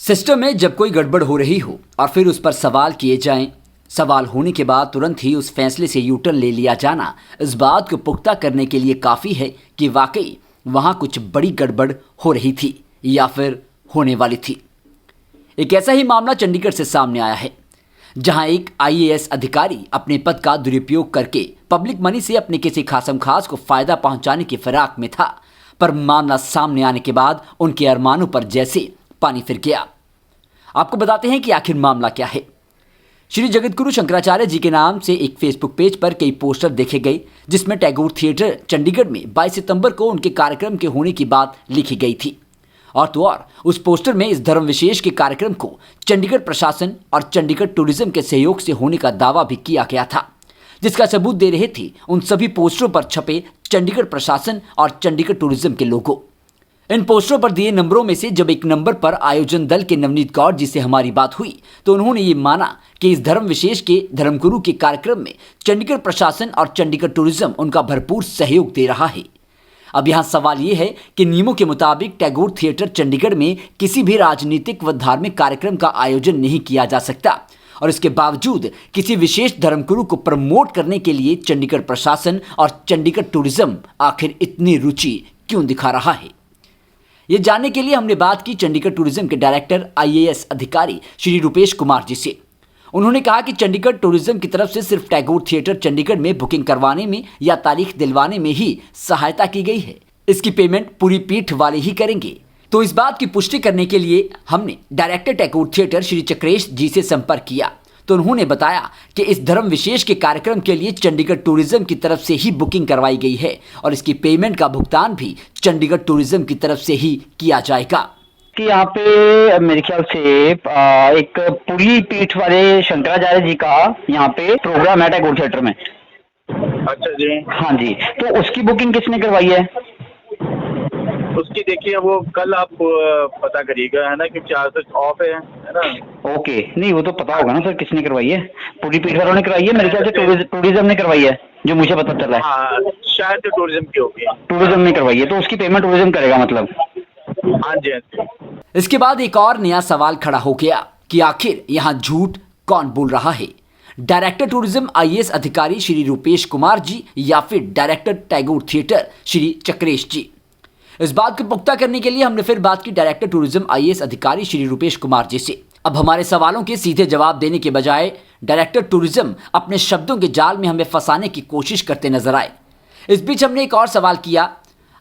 System में जब कोई गड़बड़ हो रही हो और फिर उस पर सवाल किए जाएं, सवाल होने के बाद तुरंत ही उस फैसले से यूटर्न ले लिया जाना इस बात को पुख्ता करने के लिए काफ़ी है कि वाकई वहाँ कुछ बड़ी गड़बड़ हो रही थी या फिर होने वाली थी। एक ऐसा ही मामला चंडीगढ़ से सामने आया है, जहां एक आईएएस अधिकारी अपने पद का दुरुपयोग करके पब्लिक मनी से अपने किसी खासम खास को फायदा पहुंचाने की फिराक में था, पर मामला सामने आने के बाद उनके अरमानों पर जैसे पानी फिर गया। आपको बताते हैं कि आखिर मामला क्या है। श्री जगतगुरु शंकराचार्य जी के नाम से एक फेसबुक पेज पर कई पोस्टर देखे गए, जिसमें टैगोर थिएटर चंडीगढ़ में 22 सितंबर को उनके कार्यक्रम के होने की बात लिखी गई थी। और तो और उस पोस्टर में इस धर्म विशेष के कार्यक्रम को चंडीगढ़ प्रशासन और चंडीगढ़ टूरिज्म के सहयोग से होने का दावा भी किया गया था, जिसका सबूत दे रहे थे उन सभी पोस्टरों पर छपे चंडीगढ़ प्रशासन और चंडीगढ़ टूरिज्म के लोगो। इन पोस्टरों पर दिए नंबरों में से जब एक नंबर पर आयोजन दल के नवनीत कौर जी से हमारी बात हुई, तो उन्होंने ये माना कि इस धर्म विशेष के धर्मगुरु के कार्यक्रम में चंडीगढ़ प्रशासन और चंडीगढ़ टूरिज्म उनका भरपूर सहयोग दे रहा है। अब यहाँ सवाल ये है कि नियमों के मुताबिक टैगोर थिएटर चंडीगढ़ में किसी भी राजनीतिक व धार्मिक कार्यक्रम का आयोजन नहीं किया जा सकता, और इसके बावजूद किसी विशेष धर्मगुरु को प्रमोट करने के लिए चंडीगढ़ प्रशासन और चंडीगढ़ टूरिज्म आखिर इतनी रुचि क्यों दिखा रहा है। ये जानने के लिए हमने बात की चंडीगढ़ टूरिज्म के डायरेक्टर आईएएस अधिकारी श्री रूपेश कुमार जी से। उन्होंने कहा कि चंडीगढ़ टूरिज्म की तरफ से सिर्फ टैगोर थिएटर चंडीगढ़ में बुकिंग करवाने में या तारीख दिलवाने में ही सहायता की गई है। इसकी पेमेंट पूरी पीठ वाले ही करेंगे। तो इस बात की पुष्टि करने के लिए हमने डायरेक्टर टैगोर थिएटर श्री चक्रेश जी से संपर्क किया, तो उन्होंने बताया कि इस धर्म विशेष के कार्यक्रम के लिए चंडीगढ़ टूरिज्म की तरफ से ही बुकिंग करवाई गई है और इसकी पेमेंट का भुगतान भी चंडीगढ़ टूरिज्म की तरफ से ही किया जाएगा। कि यहाँ पे मेरे ख्याल से एक पूरी पीठ वाले शंकराचार्य जी का यहाँ पे प्रोग्राम है टैगोर थिएटर में। अच्छा जी। हाँ जी, तो उसकी बुकिंग किसने करवाई है? उसकी देखिए वो कल आप पता करिएगा, है ना, क्योंकि आज तक ऑफ है ना। ओके, नहीं वो तो पता होगा ना सर किसने करवाई है। पूरी पीठ वालों ने करवाई है, मेरे ख्याल से टूरिज्म ने करवाई है, जो मुझे पता चला है। हाँ, शायद टूरिज्म की होगी। टूरिज्म ने करवाई है, तो उसकी पेमेंट टूरिज्म करेगा मतलब। हाँ जी, हाँ जी। इसके बाद एक और नया सवाल खड़ा हो गया कि आखिर यहाँ झूठ कौन बोल रहा है, डायरेक्टर टूरिज्म आईएएस अधिकारी श्री रूपेश कुमार जी या फिर डायरेक्टर टैगोर थिएटर श्री चक्रेश जी। इस बात को पुख्ता करने के लिए हमने फिर बात की डायरेक्टर टूरिज्म आईएएस अधिकारी श्री रूपेश कुमार जी से। अब हमारे सवालों के सीधे जवाब देने के बजाय डायरेक्टर टूरिज्म अपने शब्दों के जाल में हमें फंसाने की कोशिश करते नजर आए। इस बीच हमने एक और सवाल किया,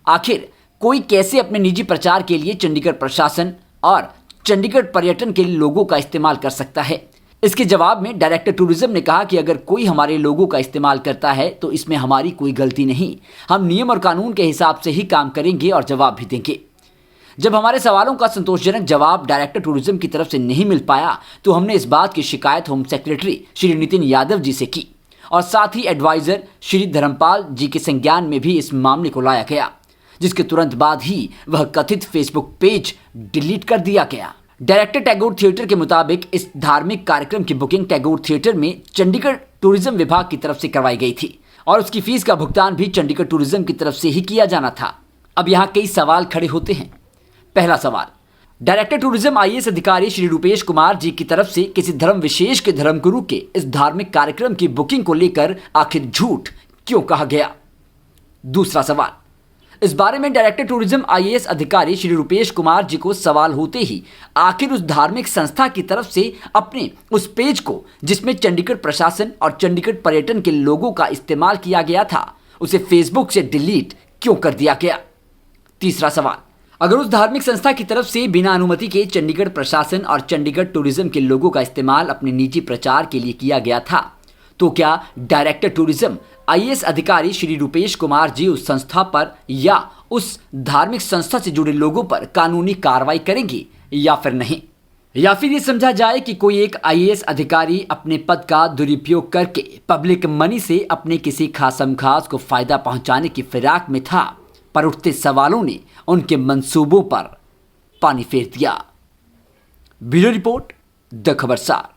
आखिर कोई कैसे अपने निजी प्रचार के लिए चंडीगढ़ प्रशासन और चंडीगढ़ पर्यटन के लोगों का इस्तेमाल कर सकता है। इसके जवाब में डायरेक्टर टूरिज्म ने कहा कि अगर कोई हमारे लोगों का इस्तेमाल करता है तो इसमें हमारी कोई गलती नहीं, हम नियम और कानून के हिसाब से ही काम करेंगे और जवाब भी देंगे। जब हमारे सवालों का संतोषजनक जवाब डायरेक्टर टूरिज्म की तरफ से नहीं मिल पाया, तो हमने इस बात की शिकायत होम सेक्रेटरी श्री नितिन यादव जी से की और साथ ही एडवाइजर श्री धर्मपाल जी के संज्ञान में भी इस मामले को लाया गया, जिसके तुरंत बाद ही वह कथित फेसबुक पेज डिलीट कर दिया गया। डायरेक्टर टैगोर थिएटर के मुताबिक इस धार्मिक कार्यक्रम की बुकिंग टैगोर थिएटर में चंडीगढ़ टूरिज्म विभाग की तरफ से करवाई गई थी और उसकी फीस का भुगतान भी चंडीगढ़ टूरिज्म की तरफ से ही किया जाना था। अब यहाँ कई सवाल खड़े होते हैं। पहला सवाल, डायरेक्टर टूरिज्म आईएएस अधिकारी श्री रूपेश कुमार जी की तरफ से किसी धर्म विशेष के धर्मगुरु के इस धार्मिक कार्यक्रम की बुकिंग को लेकर आखिर झूठ क्यों कहा गया? दूसरा सवाल, इस बारे में डायरेक्टर टूरिज्म आईएएस अधिकारी श्री रूपेश कुमार जी को सवाल होते ही आखिर उस धार्मिक संस्था की तरफ से अपने उस पेज को जिसमें चंडीगढ़ प्रशासन और चंडीगढ़ पर्यटन के लोगों का इस्तेमाल किया गया था, उसे फेसबुक से डिलीट क्यों कर दिया गया? तीसरा सवाल, अगर उस धार्मिक संस्था की तरफ से बिना अनुमति के चंडीगढ़ प्रशासन और चंडीगढ़ टूरिज्म के लोगों का इस्तेमाल अपने निजी प्रचार के लिए किया गया था, तो क्या डायरेक्टर टूरिज्म आईएएस अधिकारी श्री रूपेश कुमार जी उस संस्था पर या उस धार्मिक संस्था से जुड़े लोगों पर कानूनी कार्रवाई करेंगे या फिर नहीं? या फिर ये समझा जाए कि कोई एक आईएएस अधिकारी अपने पद का दुरुपयोग करके पब्लिक मनी से अपने किसी खासम खास को फायदा पहुंचाने की फिराक में था, पर उठते सवालों ने उनके मंसूबों पर पानी फेर दिया। Bureau report, the खबरसार।